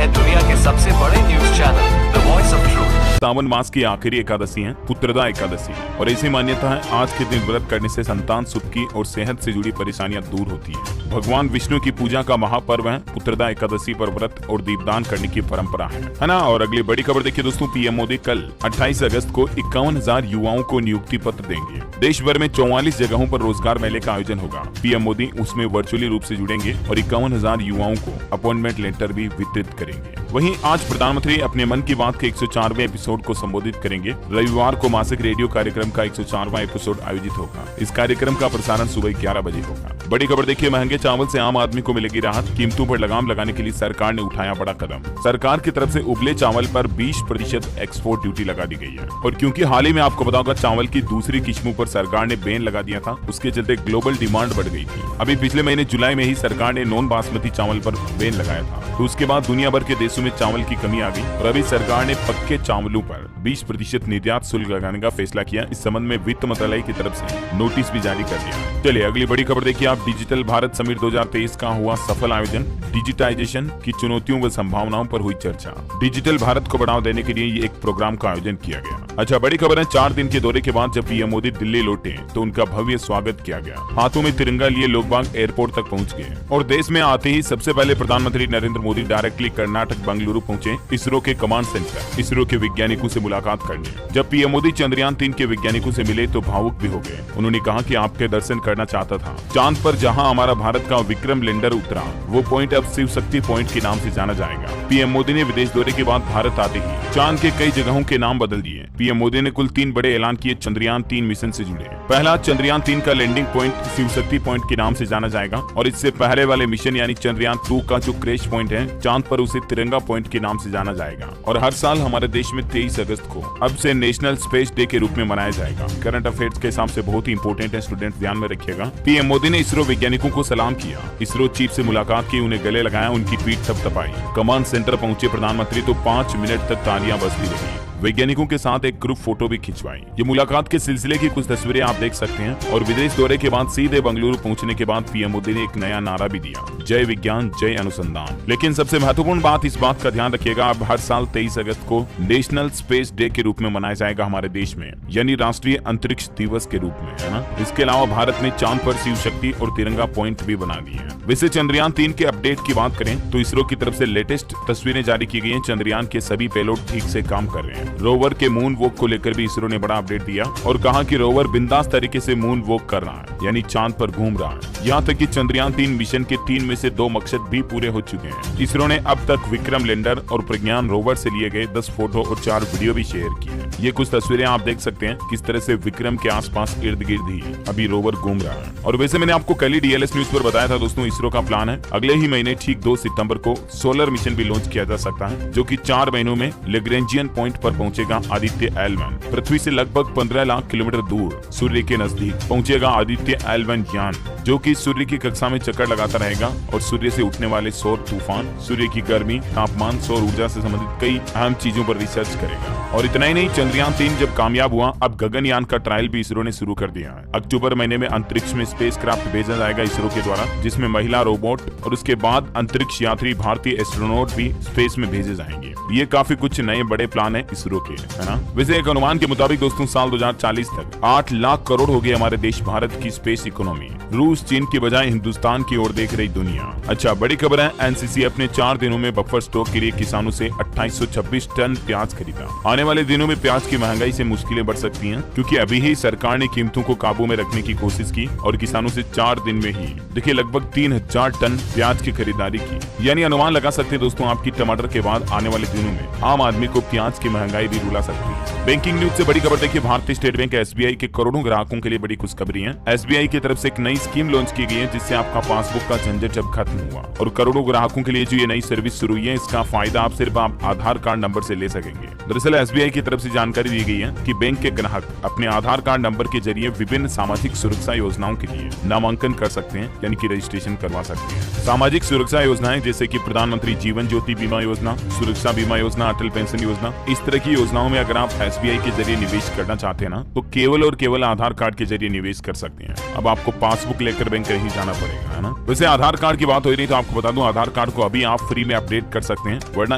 है दुनिया के सबसे बड़े news channel the voice of truth. Sawan मास की आखिरी एकादशी है पुत्रदा एकादशी और ऐसी मान्यता है आज के दिन व्रत करने से संतान सुख की और सेहत से जुड़ी परेशानियां दूर होती है। भगवान विष्णु की पूजा का महापर्व है पुत्रदा एकादशी पर व्रत और दीपदान करने की परंपरा है ना। और अगली बड़ी खबर देखिए दोस्तों, पीएम मोदी कल 28 अगस्त को 51,000 युवाओं को नियुक्ति पत्र देंगे। देश भर में 44 जगहों पर रोजगार मेले का आयोजन होगा। पीएम मोदी उसमें वर्चुअली रूप से जुड़ेंगे और 51,000 युवाओं को अपॉइंटमेंट लेटर भी वितरित करेंगे। वहीं आज प्रधानमंत्री अपने मन की बात के 104वें एपिसोड को संबोधित करेंगे। रविवार को मासिक रेडियो कार्यक्रम का 104वां एपिसोड आयोजित होगा। इस कार्यक्रम का प्रसारण सुबह 11 बजे होगा। बड़ी खबर देखिए, महंगे चावल से आम आदमी को मिलेगी राहत। कीमतों पर लगाम लगाने के लिए सरकार ने उठाया बड़ा कदम। सरकार की तरफ से उबले चावल पर 20% एक्सपोर्ट ड्यूटी लगा दी गई है। और क्योंकि हाल ही में आपको पता होगा चावल की दूसरी किस्मों पर सरकार ने बैन लगा दिया था, उसके चलते ग्लोबल डिमांड बढ़ गई थी। अभी पिछले महीने जुलाई में ही सरकार ने नॉन बासमती चावल पर बैन लगाया था, तो उसके बाद दुनिया भर के देशों में चावल की कमी आ गई और अभी सरकार ने पक्के चावलों पर 20% निर्यात शुल्क लगाने का फैसला किया। इस संबंध में वित्त मंत्रालय की तरफ से नोटिस भी जारी कर दिया। चलिए अगली बड़ी खबर देखिए आप, डिजिटल भारत समिट 2023 का हुआ सफल आयोजन। डिजिटाइजेशन की चुनौतियों व संभावनाओं पर हुई चर्चा। डिजिटल भारत को बढ़ावा देने के लिए ये एक प्रोग्राम का आयोजन किया गया। अच्छा बड़ी खबर है, 4 दिन के दौरे के बाद जब पीएम मोदी दिल्ली लौटे तो उनका भव्य स्वागत किया गया। हाथों में तिरंगा लिए लोग बाग एयरपोर्ट तक पहुंच गए और देश में आते ही सबसे पहले प्रधानमंत्री नरेंद्र मोदी डायरेक्टली कर्नाटक बंगलुरु पहुंचे इसरो के कमांड सेंटर, इसरो के वैज्ञानिकों से मुलाकात करने। जब पीएम मोदी चंद्रयान 3 के वैज्ञानिकों से मिले तो भावुक भी हो गए। उन्होंने कहा कि आपके दर्शन करना चाहता था। चांद पर जहां हमारा भारत का विक्रम लैंडर उतरा, वो पॉइंट अब शिव शक्ति पॉइंट के नाम से जाना जाएगा। पीएम मोदी ने विदेश दौरे के बाद भारत आते ही चांद के कई जगहों के नाम बदल दिए। पीएम मोदी ने कुल 3 बड़े ऐलान किए चंद्रयान 3 मिशन से जुड़े। पहला, चंद्रयान 3 का landing point Shiv Shakti point के नाम से जाना जाएगा और इससे पहले वाले मिशन यानी चंद्रयान 2 का जो क्रैश पॉइंट है चांद पर, उसे तिरंगा पॉइंट के नाम से जाना जाएगा। और हर साल हमारे देश में 23 अगस्त को अब से नेशनल स्पेस डे के रूप में मनाया जाएगा। करंट अफेयर्स के हिसाब से बहुत ही इंपोर्टेंट है, स्टूडेंट्स ध्यान में रखिएगा। पीएम मोदी ने इसरो वैज्ञानिकों को सलाम किया, इसरो चीफ से मुलाकात की, उन्हें गले लगाया, उनकी पीठ थपथपाई। कमांड सेंटर पहुंचे प्रधानमंत्री तो 5 मिनट तक तालियां बजती रही। वैज्ञानिकों के साथ एक ग्रुप फोटो भी खिंचवाई। ये मुलाकात के सिलसिले की कुछ तस्वीरें आप देख सकते हैं। और विदेश दौरे के बाद सीधे बंगलुरु पहुंचने के बाद पीएम मोदी ने एक नया नारा भी दिया, जय विज्ञान जय अनुसंधान। लेकिन सबसे महत्वपूर्ण बात, इस बात का ध्यान रखिएगा, अब हर साल 23 अगस्त को नेशनल स्पेस डे के रूप में मनाया जाएगा हमारे देश में, यानी राष्ट्रीय अंतरिक्ष दिवस के रूप में, है ना। इसके अलावा भारत ने चांद पर शिव शक्ति और तिरंगा पॉइंट भी बना दिए हैं। वैसे चंद्रयान 3 के अपडेट की बात करें तो इसरो की तरफ से लेटेस्ट तस्वीरें जारी की गई हैं। चंद्रयान के सभी पेलोड ठीक से काम कर रहे हैं। रोवर के मून वॉक को लेकर भी इसरो ने बड़ा अपडेट दिया और कहा कि रोवर बिंदास तरीके से मून वॉक कर रहा है, यानी चांद पर घूम रहा है। यहाँ तक कि चंद्रयान 3 मिशन के 3 में से 2 मकसद भी पूरे हो चुके हैं। इसरो ने अब तक विक्रम लैंडर और प्रज्ञान रोवर से लिए गए 10 फोटो और 4 वीडियो भी शेयर किए हैं। ये कुछ तस्वीरें आप देख सकते हैं किस तरह से विक्रम के आसपास इर्द गिर्द ही अभी रोवर घूम रहा है। और वैसे मैंने आपको कल ही डीएलएस न्यूज पर बताया था दोस्तों, इसरो का प्लान है अगले ही महीने ठीक 2 सितंबर को सोलर मिशन भी लॉन्च किया जा सकता है, जो कि 4 महीनों में लेग्रेंजियन पॉइंट पर पहुंचेगा। आदित्य L1 पृथ्वी से लगभग 15 लाख किलोमीटर दूर सूर्य के नजदीक पहुंचेगा आदित्य L1 यान, जो कि सूर्य की कक्षा में चक्कर लगाता रहेगा और सूर्य से उठने वाले सौर तूफान, सूर्य की गर्मी, तापमान, सौर ऊर्जा से संबंधित कई अहम चीजों पर रिसर्च करेगा। और इतना ही नहीं, चंद्रयान 3 जब कामयाब हुआ, अब गगनयान का ट्रायल भी इसरो ने शुरू कर दिया है। अक्टूबर महीने में अंतरिक्ष में स्पेसक्राफ्ट भेजा जाएगा इसरो के द्वारा, जिसमें महिला रोबोट और उसके बाद अंतरिक्ष यात्री भारतीय एस्ट्रोनॉट भी स्पेस में भेजे जाएंगे। ये काफी कुछ नए बड़े प्लान है इसरो के, है ना। वैसे एक अनुमान के मुताबिक दोस्तों साल 2040 तक 8 लाख करोड़ हो गए हमारे देश भारत की स्पेस इकोनॉमी। रूस चीन की बजाय हिंदुस्तान की ओर देख रही दुनिया। अच्छा बड़ी खबर है, एनसीसी अपने 4 दिनों में बफर स्टॉक के लिए किसानों से 2826 टन प्याज खरीदा। आने वाले दिनों में प्याज की महंगाई से मुश्किलें बढ़ सकती हैं, क्योंकि अभी ही सरकार ने कीमतों को काबू में रखने की कोशिश की और किसानों से 4 दिन में ही देखिए लगभग 3000 टन प्याज की खरीदारी की। यानी अनुमान लगा सकते हैं दोस्तों आपकी टमाटर के बाद आने वाले दिनों में आम आदमी को प्याज की महंगाई भी रुला सकती है। बैंकिंग न्यूज से बड़ी खबर देखिए, भारतीय स्टेट बैंक एसबीआई के करोड़ों ग्राहकों के लिए बड़ी खुशखबरी है। एसबीआई की तरफ से एक नई स्कीम लॉन्च की गई है, जिससे आपका पासबुक का झंझट अब खत्म हुआ और करोड़ों ग्राहकों के लिए जो ये नई सर्विस शुरू हुई है, इसका फायदा आप सिर्फ आधार कार्ड नंबर से ले सकेंगे। दरअसल एसबीआई की तरफ से जानकारी दी गई है कि बैंक के ग्राहक अपने आधार कार्ड नंबर के जरिए विभिन्न सामाजिक सुरक्षा योजनाओं के लिए नामांकन कर सकते हैं, यानी कि रजिस्ट्रेशन करवा सकते हैं। सामाजिक सुरक्षा योजनाएं जैसे कि प्रधानमंत्री जीवन ज्योति बीमा योजना, सुरक्षा बीमा योजना, अटल पेंशन योजना, इस तरह की योजनाओं में अगर आप एसबीआई के जरिए निवेश करना चाहते हैं ना, तो केवल और केवल आधार कार्ड के जरिए निवेश कर सकते हैं। अब आपको पासबुक पासबुक लेकर बैंक नहीं जाना पड़ेगा, है ना। वैसे आधार कार्ड की बात हो रही तो आपको बता दूं, आधार कार्ड को अभी आप फ्री में अपडेट कर सकते हैं, वरना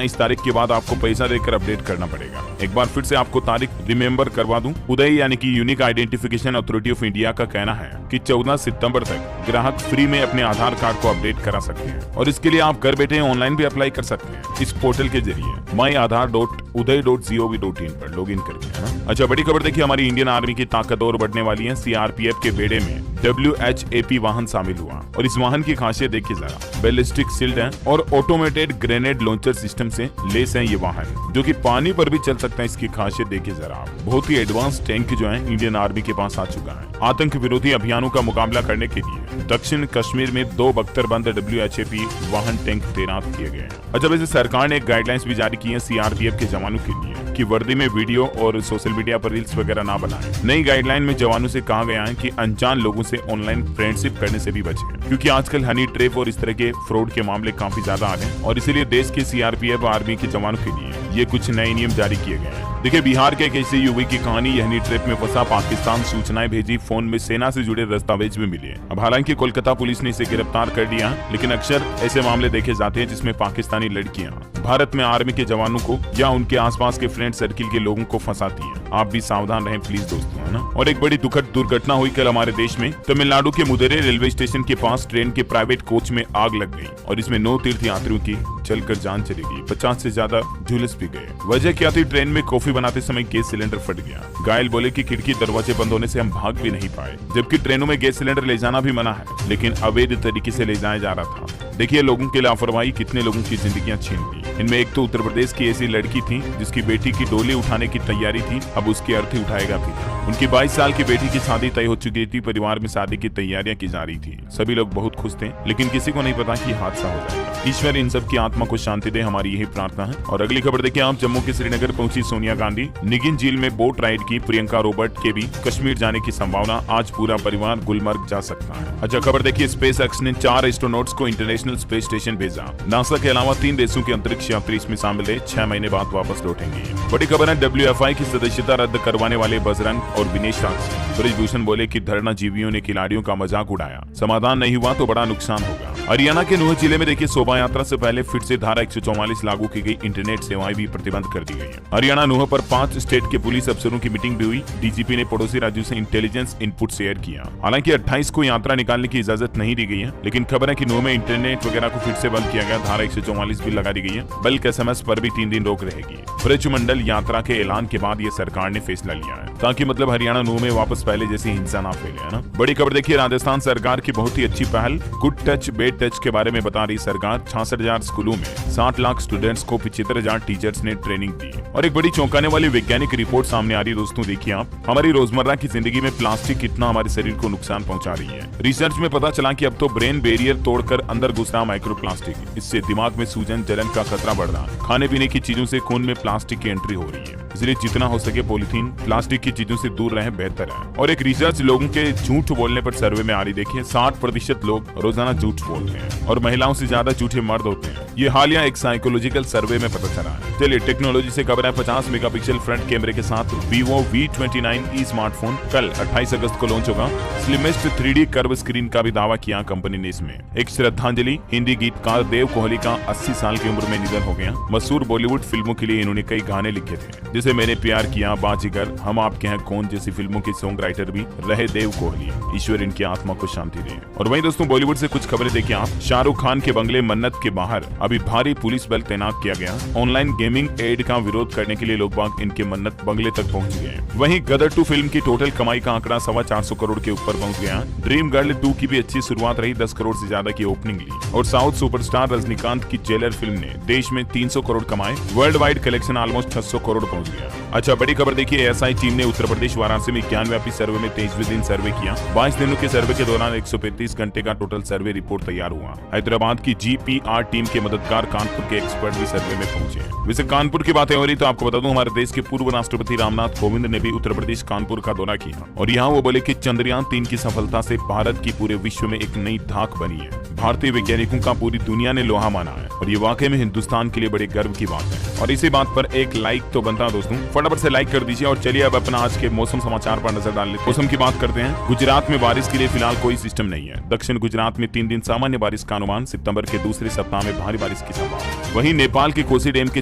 इस तारीख के बाद आपको पैसा देकर अपडेट करना पड़ेगा। एक बार फिर से आपको तारीख रिमेम्बर करवा दूं, उदय यानी कि unique identification authority of India का कहना है कि 14 सितंबर तक ग्राहक फ्री में अपने आधार कार्ड को अपडेट करा सकते हैं, और इसके लिए आप घर बैठे ऑनलाइन भी अप्लाई कर सकते हैं इस पोर्टल के जरिए myaadhar.uday.gov.in पर लॉगिन करके, है ना। अच्छा, बड़ी खबर देखिए, हमारी इंडियन आर्मी की ताकत और बढ़ने वाली है। सीआरपीएफ के बेड़े में WHAP वाहन शामिल हुआ, और इस वाहन की खासियत देखिए जरा, बैलिस्टिक शील्ड है और ऑटोमेटेड ग्रेनेड लॉन्चर सिस्टम से लेस है ये वाहन, जो कि पानी पर भी चल सकता है। इसकी खासियत देखिए जरा, बहुत ही एडवांस टैंक जो है इंडियन आर्मी के पास आ चुका है। आतंक विरोधी अभियानों का मुकाबला करने के लिए दक्षिण कश्मीर में 2 बख्तरबंद WHAP वाहन टैंक तैनात किए गए हैं। अच्छा, वैसे सरकार ने एक गाइडलाइंस भी जारी की है सीआरपीएफ के जवानों के लिए कि वर्दी में वीडियो और सोशल मीडिया पर रील्स वगैरह ना बनाएं। नई गाइडलाइन में जवानों से कहा गया है कि अनजान लोगों से ऑनलाइन फ्रेंडशिप करने से भी बचें, क्योंकि आजकल हनी ट्रैप और इस तरह के फ्रॉड के मामले काफी ज्यादा आ रहे हैं, और इसीलिए देश के सीआरपीएफ आर्मी के जवानों के लिए ये कुछ नए नियम जारी किए गए हैं। देखिए, बिहार के एक ऐसे युवक की कहानी, हनी ट्रैप में फंसा, पाकिस्तान सूचनाएं भेजी, फोन में सेना से जुड़े दस्तावेज भी मिले। अब हालांकि कोलकाता पुलिस ने इसे गिरफ्तार कर लिया, लेकिन अक्सर ऐसे मामले देखे जाते हैं जिसमें पाकिस्तानी लड़कियां भारत में आर्मी के जवानों को या उनके आसपास के फ्रेंड सर्किल के लोगों को फंसाती हैं। आप भी सावधान रहें प्लीज दोस्तों, है ना। और एक बड़ी दुखद दुर्घटना हुई कल हमारे देश में। तमिलनाडु के मुदेरे रेलवे स्टेशन के पास ट्रेन के प्राइवेट कोच में आग लग गई, और इसमें 9 तीर्थ यात्रियों की जलकर जान चली गई, 50 से ज्यादा झुलस भी गए। वजह क्या थी? ट्रेन में कॉफी बनाते समय गैस सिलेंडर फट गया। घायल बोले कि खिड़की दरवाजे बंद होने से हम भाग भी नहीं पाए, जबकि ट्रेनों में गैस सिलेंडर ले जाना भी मना है, लेकिन अवैध तरीके से ले जाया जा रहा था। देखिए, लोगों की लापरवाही कितने लोगों की जिंदगियां छीन ली। इनमें एक तो उत्तर प्रदेश की ऐसी लड़की थी जिसकी बेटी की डोली उठाने की तैयारी थी, अब उसकी अर्थी उठाएगा पिता। उनकी 22 साल की बेटी की शादी तय हो चुकी थी, परिवार में शादी की तैयारियां की जा रही थी, सभी लोग बहुत खुश थे, लेकिन किसी को नहीं पता कि हादसा हो जाएगा। ईश्वर इन सब की आत्मा को शांति दे, हमारी यही प्रार्थना है। और अगली खबर देखिए आप, जम्मू के श्रीनगर पहुंची सोनिया गांधी, निगिन झील में बोट राइड की। प्रियंका रोबर्ट के भी कश्मीर जाने की संभावना, आज पूरा परिवार गुलमर्ग जा सकता है। अच्छा, खबर देखिए, स्पेस एक्स ने 4 एस्ट्रोनॉट्स को इंटरनेशनल स्पेस स्टेशन भेजा। नासा के अलावा 3 देशों के अंतरिक्ष यात्री इसमें शामिल है, 6 महीने बाद वापस लौटेंगे। बड़ी खबर है, WFI की सदस्यता रद्द करवाने वाले बजरंग और विनेश साक्षी। ब्रिजभूषण बोले कि धरना जीवियों ने खिलाड़ियों का मजाक उड़ाया, समाधान नहीं हुआ तो बड़ा नुकसान होगा। हरियाणा के नूह जिले में देखिए, शोभा यात्रा से पहले फिर से धारा 144 लागू की गई, इंटरनेट सेवाएं भी प्रतिबंध कर दी गई है। हरियाणा नूह पर 5 स्टेट के पुलिस अफसरों की मीटिंग भी हुई। डीजीपी ने पड़ोसी राज्यों से इंटेलिजेंस इनपुट शेयर किया। हालांकि 28 को यात्रा निकालने की इजाजत नहीं दी गई है, लेकिन खबर है कि नूह में इंटरनेट वगैरह को फिर से बंद किया गया। धारा 144 भी लगा दी गई है, बल्कि SMS पर भी 3 दिन रोक रहेगी। ब्रजमंडल यात्रा के ऐलान के बाद ये सरकार ने फैसला लिया है, ताकि मतलब हरियाणा नूह में वापस पहले जैसी हिंसा ना फैले, है ना। बड़ी खबर देखिए, राजस्थान सरकार की बहुत ही अच्छी पहल, गुड टच बेड टच के बारे में बता रही सरकार। 66,000 स्कूलों में 60 लाख स्टूडेंट्स को 75,000 टीचर्स ने ट्रेनिंग दी। और एक बड़ी चौंकाने वाली वैज्ञानिक रिपोर्ट सामने आ रही है दोस्तों, देखिए आप, हमारी रोजमर्रा की जिंदगी में प्लास्टिक कितना हमारे शरीर को नुकसान पहुंचा रही है। रिसर्च में पता चला कि अब तो ब्रेन बैरियर तोड़कर अंदर घुस रहा माइक्रो प्लास्टिक, इससे दिमाग में सूजन जलन का खतरा बढ़ रहा। खाने पीने की चीजों से खून में प्लास्टिक की एंट्री हो रही है, इसलिए जितना हो सके पॉलिथीन प्लास्टिक की चीजों से दूर रहें, बेहतर है। और एक रिसर्च लोगों के झूठ बोलने पर सर्वे में आ रही, देखिए 60% लोग रोजाना झूठ बोलते हैं, और महिलाओं से ज्यादा झूठे मर्द होते हैं। ये हालिया एक साइकोलॉजिकल सर्वे में पता चला है। चलिए टेक्नोलॉजी से खबर है, 50 मेगापिक्सल फ्रंट कैमरे के साथ Vivo V29e स्मार्टफोन कल 28 अगस्त को लॉन्च होगा। स्लिमेस्ट 3D कर्व स्क्रीन का भी दावा किया कंपनी ने इसमें। एक श्रद्धांजलि, हिंदी गीतकार देव कोहली का 80 साल की उम्र में निधन हो गया। मशहूर बॉलीवुड फिल्मों के लिए इन्होंने कई गाने लिखे थे, जैसे मैंने प्यार किया, बाजीगर, हम आपके हैं कौन जैसी फिल्मों के सॉन्ग राइटर भी रहे देव कोहली। ईश्वर इनकी आत्मा को शांति दे। और वहीं दोस्तों बॉलीवुड से कुछ खबरें देखिए आप, शाहरुख खान के बंगले मन्नत के बाहर अभी भारी पुलिस बल तैनात किया गया। ऑनलाइन गेमिंग एड का विरोध करने के लिए लोग बाग इनके मन्नत बंगले तक पहुंच गए। वहीं गदर 2 फिल्म की टोटल कमाई का आंकड़ा 425 करोड़ के ऊपर पहुंच गया। ड्रीम गर्ल 2 की भी अच्छी शुरुआत रही, 10 करोड़ से ज्यादा की ओपनिंग ली। और साउथ सुपरस्टार रजनीकांत की जेलर फिल्म ने देश में 300 करोड़ कमाए। World wide collection almost 600 crore पहुंच गया। अच्छा, बड़ी खबर देखिए, ASI टीम ने उत्तर प्रदेश वाराणसी में 91 सर्वे में 23वें दिन सर्वे किया। 22 दिनों के सर्वे के दौरान 135 घंटे का टोटल सर्वे रिपोर्ट तैयार हुआ। हैदराबाद की GPR टीम के मददगार कानपुर के एक्सपर्ट भी सर्वे में पहुंचे। वैसे कानपुर की बातें हो रही तो आपको बता दूं, हमारे देश के पूर्व राष्ट्रपति रामनाथ कोविंद ने भी उत्तर प्रदेश कानपुर का दौरा किया, और यहाँ वो बोले कि चंद्रयान 3 की सफलता से भारत की पूरे विश्व में एक नई धाक बनी है। भारतीय वैज्ञानिकों का पूरी दुनिया ने लोहा माना है। और ये वाकई में हिंदुस्तान के लिए बड़े गर्व की बात है। और इसी बात पर एक लाइक तो बनता है दोस्तों, फटाफट से लाइक कर दीजिए। और चलिए अब अपना आज के मौसम समाचार पर नजर डाल लेते हैं। मौसम की बात करते हैं। गुजरात में बारिश के लिए फिलहाल कोई सिस्टम नहीं है। दक्षिण गुजरात में 3 दिन सामान्य बारिश का अनुमान, सितंबर के दूसरे सप्ताह में भारी बारिश की संभावना। वहीं नेपाल के कोसी डैम के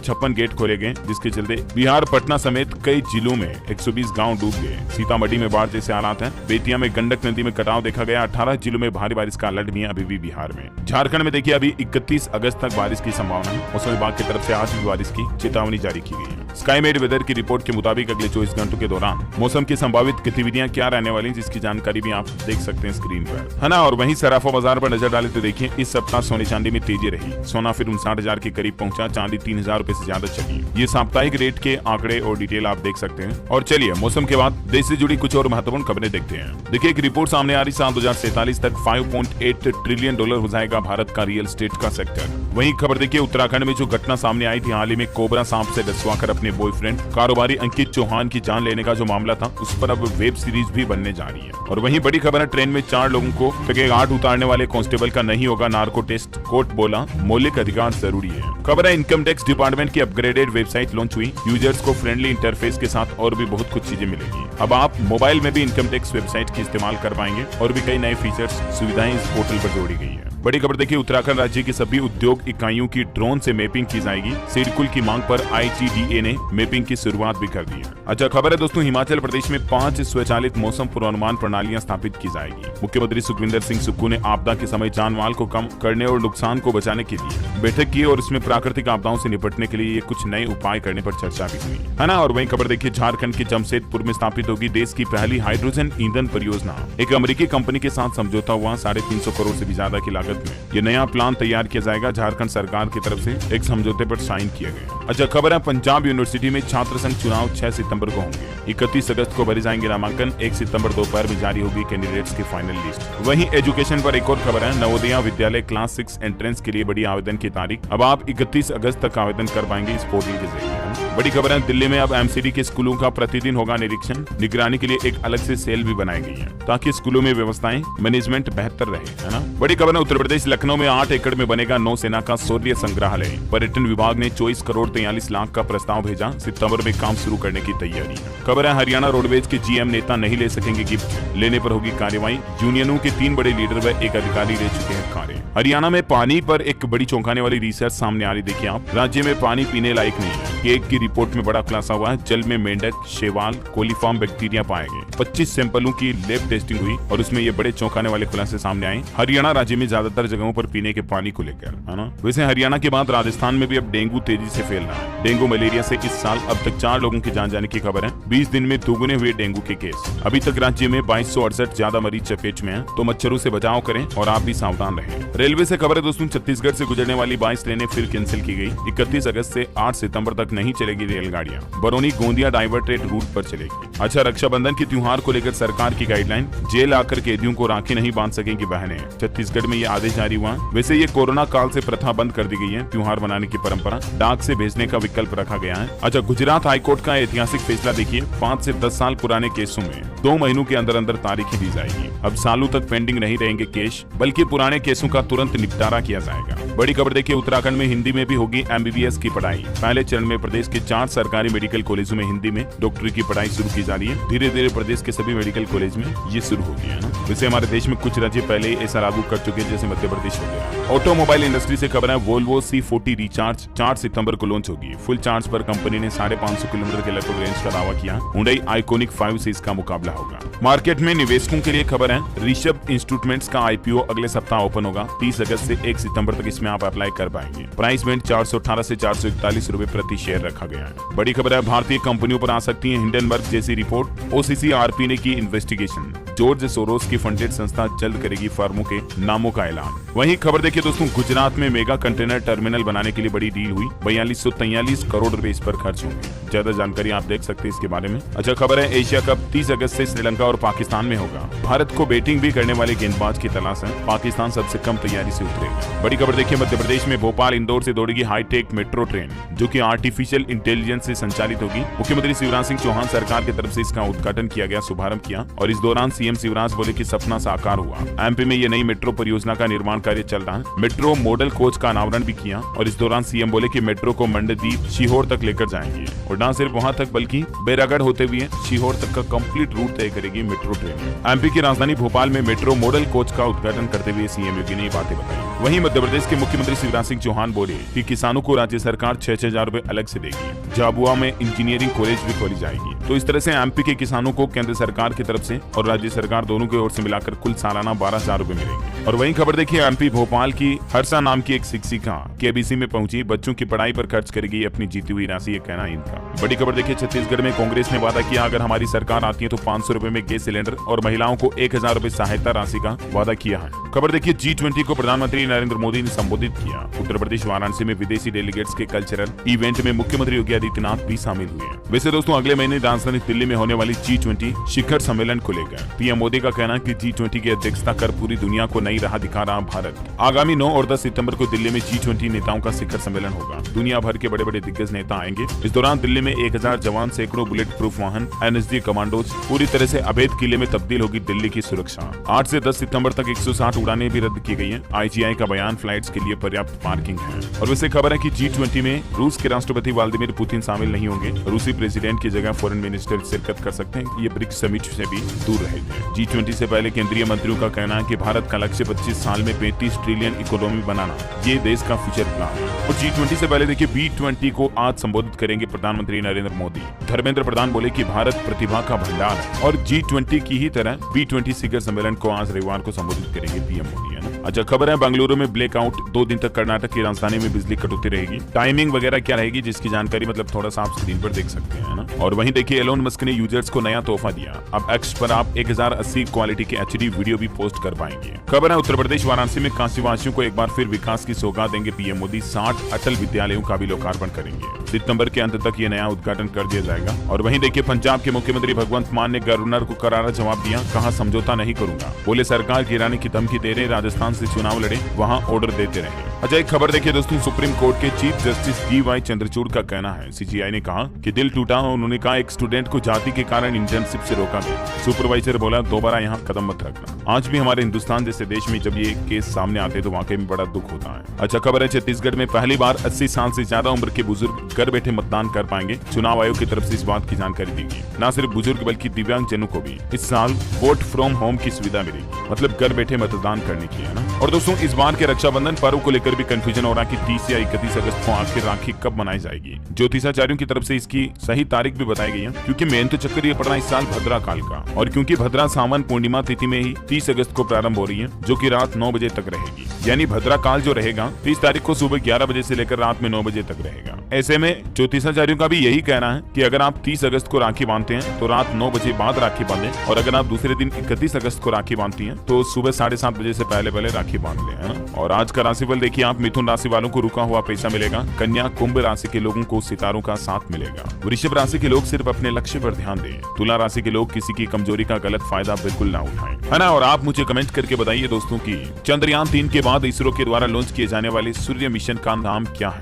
56 गेट खोले गए, जिसके चलते बिहार, पटना समेत कई जिलों में 120 गांव डूब गए। सीतामढ़ी में बाढ़ जैसे हालात हैं। बेतिया में गंडक नदी में कटाव देखा गया। 18 जिलों में भारी बारिश का अलर्ट भी है अभी भी बिहार में। झारखंड में देखिए अभी 31 अगस्त तक बारिश की संभावना है। मौसम विभाग की तरफ से आज भी बारिश की चेतावनी जारी की गई है। स्काईमेड वेदर की रिपोर्ट के मुताबिक अगले 24 घंटों के दौरान मौसम की संभावित गतिविधियां क्या रहने वाली, जिसकी जानकारी भी आप देख सकते हैं स्क्रीन पर, है ना। और वहीं सराफा बाजार पर नजर डाले तो देखिए इस सप्ताह सोने चांदी में तेजी रही। सोना फिर 59,000 के करीब पहुंचा, चांदी 3,000 रुपए से ज्यादा चली। ये साप्ताहिक रेट के आंकड़े और डिटेल आप देख सकते हैं। और चलिए मौसम के बाद देश से जुड़ी कुछ और महत्वपूर्ण खबरें देखते हैं। देखिए एक रिपोर्ट सामने आ रही, साल 2047 तक $5.8 ट्रिलियन हो जाएगा भारत का रियल एस्टेट का सेक्टर। वहीं खबर देखिए उत्तराखंड में जो घटना सामने आई थी हाल ही में, कोबरा सांप से डसवाकर अपने बॉयफ्रेंड कारोबारी अंकित चौहान की जान लेने का जो मामला था, उस पर अब वेब सीरीज भी बनने जा रही है। और वहीं बड़ी खबर है, ट्रेन में 4 लोगों को घाट उतारने वाले कांस्टेबल का नहीं होगा नार्को टेस्ट, कोर्ट बोला मौलिक अधिकार जरूरी है। खबर है इनकम टैक्स डिपार्टमेंट की अपग्रेडेड वेबसाइट लॉन्च हुई। यूजर्स को फ्रेंडली इंटरफेस के साथ और भी बहुत कुछ चीजें मिलेगी। अब आप मोबाइल में भी इनकम टैक्स वेबसाइट की इस्तेमाल कर पाएंगे और भी कई नए फीचर्स सुविधाएं इस पोर्टल पर जोड़ी गई है। बड़ी खबर देखिए उत्तराखंड राज्य की सभी उद्योग इकाइयों की ड्रोन से मैपिंग की जाएगी। सिडकुल की मांग पर ITDA ने मैपिंग की शुरुआत भी कर दी है। अच्छा खबर है दोस्तों, हिमाचल प्रदेश में 5 स्वचालित मौसम पूर्वानुमान प्रणालियां स्थापित की जाएगी। मुख्यमंत्री सुखविंदर सिंह सुक्खू ने आपदा के समय जान माल को कम करने और नुकसान को बचाने के लिए बैठक की और इसमें प्राकृतिक आपदाओं से निपटने के लिए ये कुछ नए उपाय करने पर चर्चा भी हुई, है ना। और वहीं खबर देखिए झारखंड के जमशेदपुर में स्थापित होगी देश की पहली हाइड्रोजन ईंधन परियोजना। एक अमेरिकी कंपनी के साथ समझौता हुआ 350 करोड़ से भी ज्यादा की लागत में ये नया प्लान तैयार किया जाएगा। झारखंड सरकार की तरफ से एक समझौते पर साइन किया गया। अच्छा खबर है पंजाब यूनिवर्सिटी में छात्र संघ चुनाव 6 सितंबर को होंगे। 31 अगस्त को भरे जाएंगे नामांकन। 1 सितंबर दोपहर में जारी होगी कैंडिडेट्स की फाइनल लिस्ट। वहीं एजुकेशन पर एक और खबर है, नवोदया विद्यालय क्लास 6 एंट्रेंस के लिए बड़ी आवेदन की तारीख। अब आप 31 अगस्त तक आवेदन कर पाएंगे इस पोर्टल के जरिए। बड़ी खबर है, दिल्ली में अब MCD के स्कूलों का प्रतिदिन होगा निरीक्षण। निगरानी के लिए एक अलग से सेल भी बनाई गई है ताकि स्कूलों में व्यवस्थाएं मैनेजमेंट बेहतर रहे, है ना। बड़ी खबर है, उत्तर प्रदेश लखनऊ में 8 एकड़ में बनेगा नौसेना का शौर्य संग्रहालय। पर्यटन विभाग ने 24 करोड़ 43 लाख का प्रस्ताव भेजा। सितंबर में काम शुरू करने की तैयारी है। खबर है, हरियाणा रोडवेज के GM नेता नहीं ले सकेंगे गिफ्ट, लेने पर होगी कार्रवाई। यूनियनों के 3 बड़े लीडर व एक अधिकारी ले चुके हैं कार्य। हरियाणा में पानी पर एक बड़ी चौंकाने वाली रिसर्च सामने आ रही, देखिए आप। राज्य में पानी पीने लायक नहीं है। केक की रिपोर्ट में बड़ा खुलासा हुआ है। जल में मेंढक, शैवाल, कोलीफॉर्म बैक्टीरिया पाए गए। 25 सैंपलों की लैब टेस्टिंग हुई और उसमें ये बड़े चौंकाने वाले खुलासे सामने आए हरियाणा राज्य में ज्यादातर जगहों पर पीने के पानी को लेकर, है ना। वैसे हरियाणा के बाद राजस्थान में भी अब डेंगू तेजी से फैल रहा है। डेंगू मलेरिया से इस साल अब तक 4 लोगों की जान जाने की खबर है। 20 दिन में दोगुने हुए डेंगू के केस। अभी तक राज्य में 2268 ज्यादा मरीज चपेट में हैं, तो मच्छरों से बचाव करें और आप भी सावधान रहें। रेलवे से खबर है दोस्तों, छत्तीसगढ़ से गुजरने वाली 22 ट्रेनें फिर कैंसिल की गई। 31 अगस्त से 8 सितंबर तक नहीं चलेगी रेलगाड़ियां। बरौनी गोंदिया डाइवर्टेड रूट पर चलेगी। अच्छा रक्षाबंधन के त्योहार को लेकर सरकार की गाइडलाइन, जेल आकर कैदियों को राखी नहीं बांध सकेंगी बहनें। छत्तीसगढ़ में ये आदेश जारी हुआ। वैसे ये कोरोना काल से प्रथा बंद कर दी गई है। त्योहार मनाने की परंपरा डाक से भेजने का विकल्प रखा गया है। अच्छा गुजरात हाईकोर्ट का ऐतिहासिक फैसला देखिए, 5 से 10 साल पुराने केसों में 2 महीनों के अंदर अंदर तारीखें दी जाएगी। अब सालों तक पेंडिंग नहीं रहेंगे केस, बल्कि पुराने केसों का तुरंत निपटारा किया जाएगा। बड़ी खबर देखिए, उत्तराखंड में हिंदी में भी होगी MBBS की पढ़ाई। पहले चरण में प्रदेश के 4 सरकारी मेडिकल कॉलेजों में हिंदी में डॉक्टरी की पढ़ाई शुरू की जा रही है। धीरे धीरे प्रदेश के सभी मेडिकल कॉलेज में ये शुरू हो गया है ना। वैसे हमारे देश में कुछ राज्य पहले ही ऐसा लागू कर चुके हैं, जैसे मध्य प्रदेश हो गया। ऑटोमोबाइल इंडस्ट्री से खबर है, वोल्वो C40 रिचार्ज 4 सितंबर को लॉन्च होगी। फुल चार्ज पर कंपनी ने 550 किलोमीटर के लगभग रेंज का दावा किया। हुंडई आइकॉनिक 5 से इसका मुकाबला होगा। मार्केट में निवेशकों के लिए खबर है, ऋषभ इंस्ट्रूमेंट्स का IPO अगले सप्ताह ओपन होगा। 30 अगस्त से 1 सितंबर तक इसमें आप अप्लाई कर पाएंगे। प्राइस बैंड 418 से 441 रुपए प्रति शेयर रखा गया है। बड़ी खबर है, भारतीय कंपनियों पर आ सकती है हिंडनबर्ग जैसी रिपोर्ट। OCCRP ने की इन्वेस्टिगेशन। जॉर्ज सोरोस की फंडेड संस्था जल्द करेगी फर्मों के नामों का ऐलान। वहीं खबर देखिए दोस्तों, गुजरात में मेगा कंटेनर टर्मिनल बनाने के लिए बड़ी डील हुई। 4243 करोड़ रुपए इस पर खर्च होंगे। ज्यादा जानकारी आप देख सकते हैं इसके बारे में। अच्छा खबर है, एशिया कप 30 अगस्त से श्रीलंका और पाकिस्तान में होगा। भारत को बैटिंग भी करने वाले गेंदबाज की तलाश है। पाकिस्तान सबसे कम तैयारी से उतरेगा। बड़ी खबर देखिए, मध्य प्रदेश में भोपाल इंदौर से दौड़ेगी हाईटेक मेट्रो ट्रेन, जो कि आर्टिफिशियल इंटेलिजेंस से संचालित होगी। मुख्यमंत्री शिवराज सिंह चौहान सरकार की तरफ से इसका उद्घाटन किया गया, शुभारंभ किया। और इस दौरान CM शिवराज बोले कि सपना साकार हुआ। MP में ये नई मेट्रो परियोजना का निर्माण निर्माण कार्य चल रहा है। मेट्रो मॉडल कोच का अनावरण भी किया और इस दौरान सीएम बोले कि मेट्रो को मंडदीप सीहोर तक लेकर जाएंगे और न सिर्फ वहां तक बल्कि बैरागढ़ होते हुए सीहोर तक का कंप्लीट रूट तय करेगी मेट्रो ट्रेन। एमपी की राजधानी भोपाल में मेट्रो मॉडल कोच का उद्घाटन करते हुए सीएम योगी ने ये बातें बताई। वहीं मध्य प्रदेश के मुख्यमंत्री शिवराज सिंह चौहान बोले कि किसानों को राज्य सरकार 6,000 रुपए अलग से देगी। झाबुआ में इंजीनियरिंग कॉलेज भी खोली जाएगी। तो इस तरह से एमपी के किसानों को केंद्र सरकार की तरफ से और राज्य सरकार दोनों की ओर से मिलाकर कुल सालाना 12,000 रुपए मिलेंगे। और वहीं खबर देखिए, एमपी भोपाल की हर्षा नाम की एक शिक्षिका केबीसी में पहुंची बच्चों की पढ़ाई पर खर्च करेगी अपनी जीती हुई राशि, ये कहना है इनका। बड़ी खबर देखिए, छत्तीसगढ़ में कांग्रेस ने वादा किया अगर हमारी सरकार आती है तो 500 रुपए में गैस सिलेंडर और महिलाओं को 1,000 रुपए सहायता राशि का वादा किया है। खबर देखिए, G20 को प्रधानमंत्री नरेंद्र मोदी ने संबोधित किया। उत्तर प्रदेश वाराणसी में विदेशी डेलीगेट्स के कल्चरल इवेंट में मुख्यमंत्री योगी आदित्यनाथ भी शामिल हुए। वैसे दोस्तों, अगले महीने राजधानी दिल्ली में होने वाली G20 शिखर सम्मेलन को लेकर पीएम मोदी का कहना है कि G20 की अध्यक्षता कर पूरी दुनिया को नई राह दिखा रहा भारत। आगामी 9 और 10 सितंबर को दिल्ली में G20 नेताओं का शिखर सम्मेलन होगा। दुनिया भर के बड़े बड़े दिग्गज नेता आएंगे। इस दौरान दिल्ली में 1,000 जवान, सैकड़ों बुलेट प्रूफ वाहन, NSG कमांडोज, पूरी तरह से अवैध किले में तब्दील होगी दिल्ली की सुरक्षा। 8 से 10 सितंबर तक 160 उड़ानें भी रद्द की गई है। IGI का बयान, फ्लाइट्स के लिए पर्याप्त पार्किंग है। और वैसे खबर है कि G20 में रूस के राष्ट्रपति व्लादिमीर पुतिन शामिल नहीं होंगे। रूसी प्रेसिडेंट की जगह फॉरेन मिनिस्टर शिरकत कर सकते हैं। ये ब्रिक्स समिट से भी दूर रहेंगे। G20 से पहले केंद्रीय मंत्रियों का कहना है कि भारत का लक्ष्य 25 साल में 35 ट्रिलियन इकोनॉमी बनाना, ये देश का फ्यूचर प्लान है। और G20 से पहले देखिए, B20 को आज संबोधित करेंगे प्रधानमंत्री नरेंद्र मोदी। धर्मेंद्र प्रधान बोले कि भारत प्रतिभा का भंडार है और G20 की ही तरह B20 शिखर सम्मेलन को आज रविवार को संबोधित करेंगे पीएम मोदी, है ना। अच्छा, खबर है बेंगलुरु में ब्लैकआउट, 2 दिन तक कर्नाटक की राजधानी में बिजली कटौती रहेगी। टाइमिंग वगैरह क्या रहेगी जिसकी जानकारी मतलब थोड़ा सा आप स्क्रीन पर देख सकते हैं ना। और वहीं देखिए, एलोन मस्क ने यूजर्स को नया तोहफा दिया। अब एक्स पर आप 1080 क्वालिटी के HD वीडियो भी पोस्ट कर पाएंगे। खबर है उत्तर प्रदेश वाराणसी में काशीवासियों को एक बार फिर विकास की सौगात देंगे पीएम मोदी। 60 अटल विद्यालयों का भी लोकार्पण करेंगे। सितंबर के अंत तक ये नया उद्घाटन कर दिया जाएगा। और वहीं देखिए, पंजाब के मुख्यमंत्री भगवंत मान ने गवर्नर को करारा जवाब दिया। कहा समझौता नहीं करूंगा, बोले सरकार गिराने की धमकी दे रहे, राजस्थान से चुनाव लड़े, वहां ऑर्डर देते रहे। अच्छा, एक खबर देखिए दोस्तों, सुप्रीम कोर्ट के चीफ जस्टिस DY चंद्रचूड़ का कहना है CGI ने कहा कि दिल टूटा। उन्होंने कहा एक स्टूडेंट को जाति के कारण इंटर्नशिप से रोका गया। सुपरवाइजर बोला दोबारा यहाँ कदम मत रखना। आज भी हमारे हिंदुस्तान जैसे देश में जब ये केस सामने आते तो वाकई में बड़ा दुख होता है। अच्छा, खबर है छत्तीसगढ़ में पहली बार 80 साल से ज्यादा उम्र के बुजुर्ग घर बैठे मतदान कर पाएंगे। चुनाव आयोग की तरफ से इस बात की जानकारी दी गई। न सिर्फ बुजुर्ग बल्कि दिव्यांग जनों को भी इस साल वोट फ्रॉम होम की सुविधा मिलेगी, मतलब घर बैठे मतदान करने की, है ना। और दोस्तों, इस बार के रक्षाबंधन पर्व को लेकर भी कंफ्यूजन हो रहा है कि 30 या 31 अगस्त को आखिर राखी कब मनाई जाएगी। ज्योतिषाचार्यों की तरफ से इसकी सही तारीख भी बताई गई है, क्योंकि मेन तो चक्कर ये पड़ रहा है इस साल भद्रा काल का। और क्योंकि भद्रा सावन पूर्णिमा तिथि में ही 30 अगस्त को प्रारंभ हो रही है, जो कि रात 9 बजे तक रहेगी। यानी भद्रा काल जो रहेगा 30 तारीख को सुबह 11 बजे से लेकर रात में 9 बजे तक रहेगा। ऐसे में ज्योतिषाचार्यों का भी यही कहना है कि अगर आप 30 अगस्त को राखी बांधते हैं तो रात 9 बजे बाद राखी बांधें, और अगर आप दूसरे दिन 31 अगस्त को राखी बांधती हैं तो सुबह 7:30 बजे से पहले राखी बांध लें, है ना। और आज का राशिफल देखिए आप, मिथुन राशि वालों को रुका हुआ पैसा मिलेगा। कन्या कुंभ राशि के लोगों को सितारों का साथ मिलेगा। वृषभ राशि के लोग सिर्फ अपने लक्ष्य पर ध्यान दें। तुला राशि के लोग किसी की कमजोरी का गलत फायदा बिल्कुल ना उठाएं, है ना। और आप मुझे कमेंट करके बताइए दोस्तों की चंद्रयान 3 के बाद इसरो के द्वारा लॉन्च किए जाने वाले सूर्य मिशन का नाम क्या है।